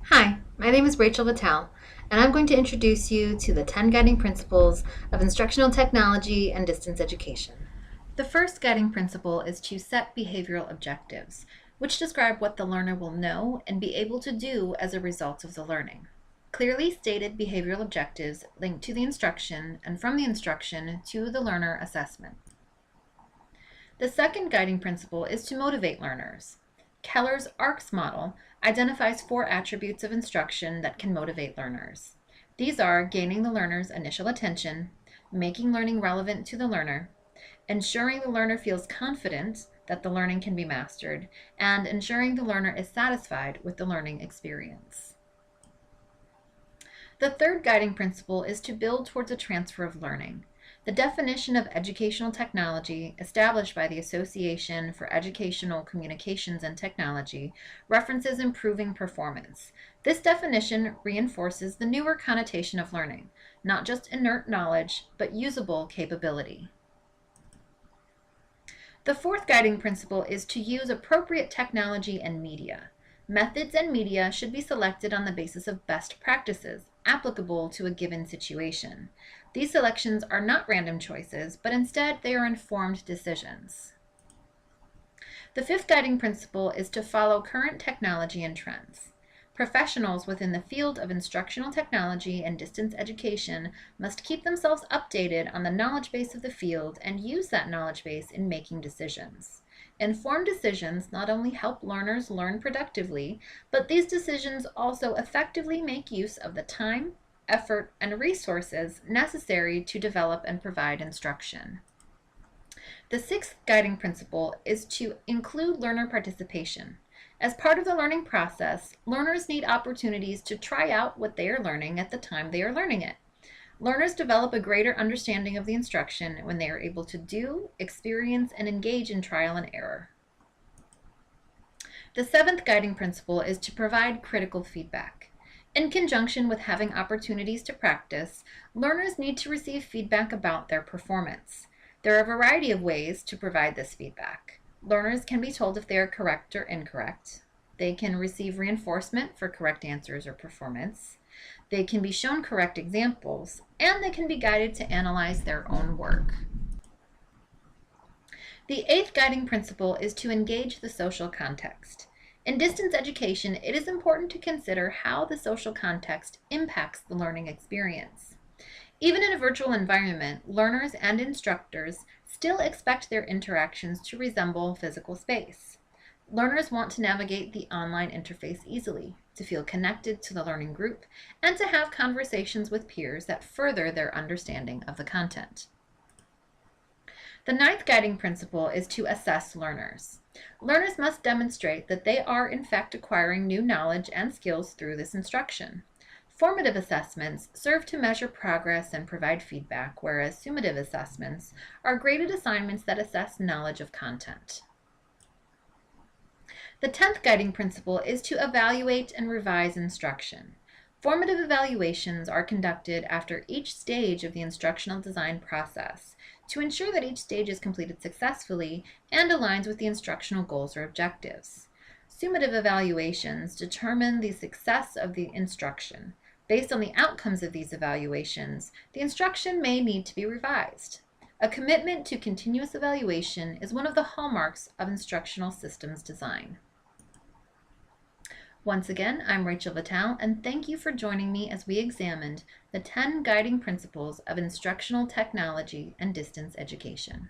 Hi, my name is Rachel Vitale, and I'm going to introduce you to the 10 guiding principles of instructional technology and distance education. The first guiding principle is to set behavioral objectives, which describe what the learner will know and be able to do as a result of the learning. Clearly stated behavioral objectives link to the instruction and from the instruction to the learner assessment. The second guiding principle is to motivate learners. Keller's ARCS model identifies 4 attributes of instruction that can motivate learners. These are gaining the learner's initial attention, making learning relevant to the learner, ensuring the learner feels confident that the learning can be mastered, and ensuring the learner is satisfied with the learning experience. The third guiding principle is to build towards a transfer of learning. The definition of educational technology, established by the Association for Educational Communications and Technology, references improving performance. This definition reinforces the newer connotation of learning, not just inert knowledge, but usable capability. The fourth guiding principle is to use appropriate technology and media. Methods and media should be selected on the basis of best practices applicable to a given situation. These selections are not random choices, but instead they are informed decisions. The fifth guiding principle is to follow current technology and trends. Professionals within the field of instructional technology and distance education must keep themselves updated on the knowledge base of the field and use that knowledge base in making decisions. Informed decisions not only help learners learn productively, but these decisions also effectively make use of the time, effort, and resources necessary to develop and provide instruction. The sixth guiding principle is to include learner participation. As part of the learning process, learners need opportunities to try out what they are learning at the time they are learning it. Learners develop a greater understanding of the instruction when they are able to do, experience, and engage in trial and error. The seventh guiding principle is to provide critical feedback. In conjunction with having opportunities to practice, learners need to receive feedback about their performance. There are a variety of ways to provide this feedback. Learners can be told if they are correct or incorrect. They can receive reinforcement for correct answers or performance. They can be shown correct examples, and they can be guided to analyze their own work. The eighth guiding principle is to engage the social context. In distance education, it is important to consider how the social context impacts the learning experience. Even in a virtual environment, learners and instructors still expect their interactions to resemble physical space. Learners want to navigate the online interface easily, to feel connected to the learning group, and to have conversations with peers that further their understanding of the content. The ninth guiding principle is to assess learners. Learners must demonstrate that they are in fact acquiring new knowledge and skills through this instruction. Formative assessments serve to measure progress and provide feedback, whereas summative assessments are graded assignments that assess knowledge of content. The 10th guiding principle is to evaluate and revise instruction. Formative evaluations are conducted after each stage of the instructional design process to ensure that each stage is completed successfully and aligns with the instructional goals or objectives. Summative evaluations determine the success of the instruction. Based on the outcomes of these evaluations, the instruction may need to be revised. A commitment to continuous evaluation is one of the hallmarks of instructional systems design. Once again, I'm Rachel Vitale, and thank you for joining me as we examined the 10 guiding principles of instructional technology and distance education.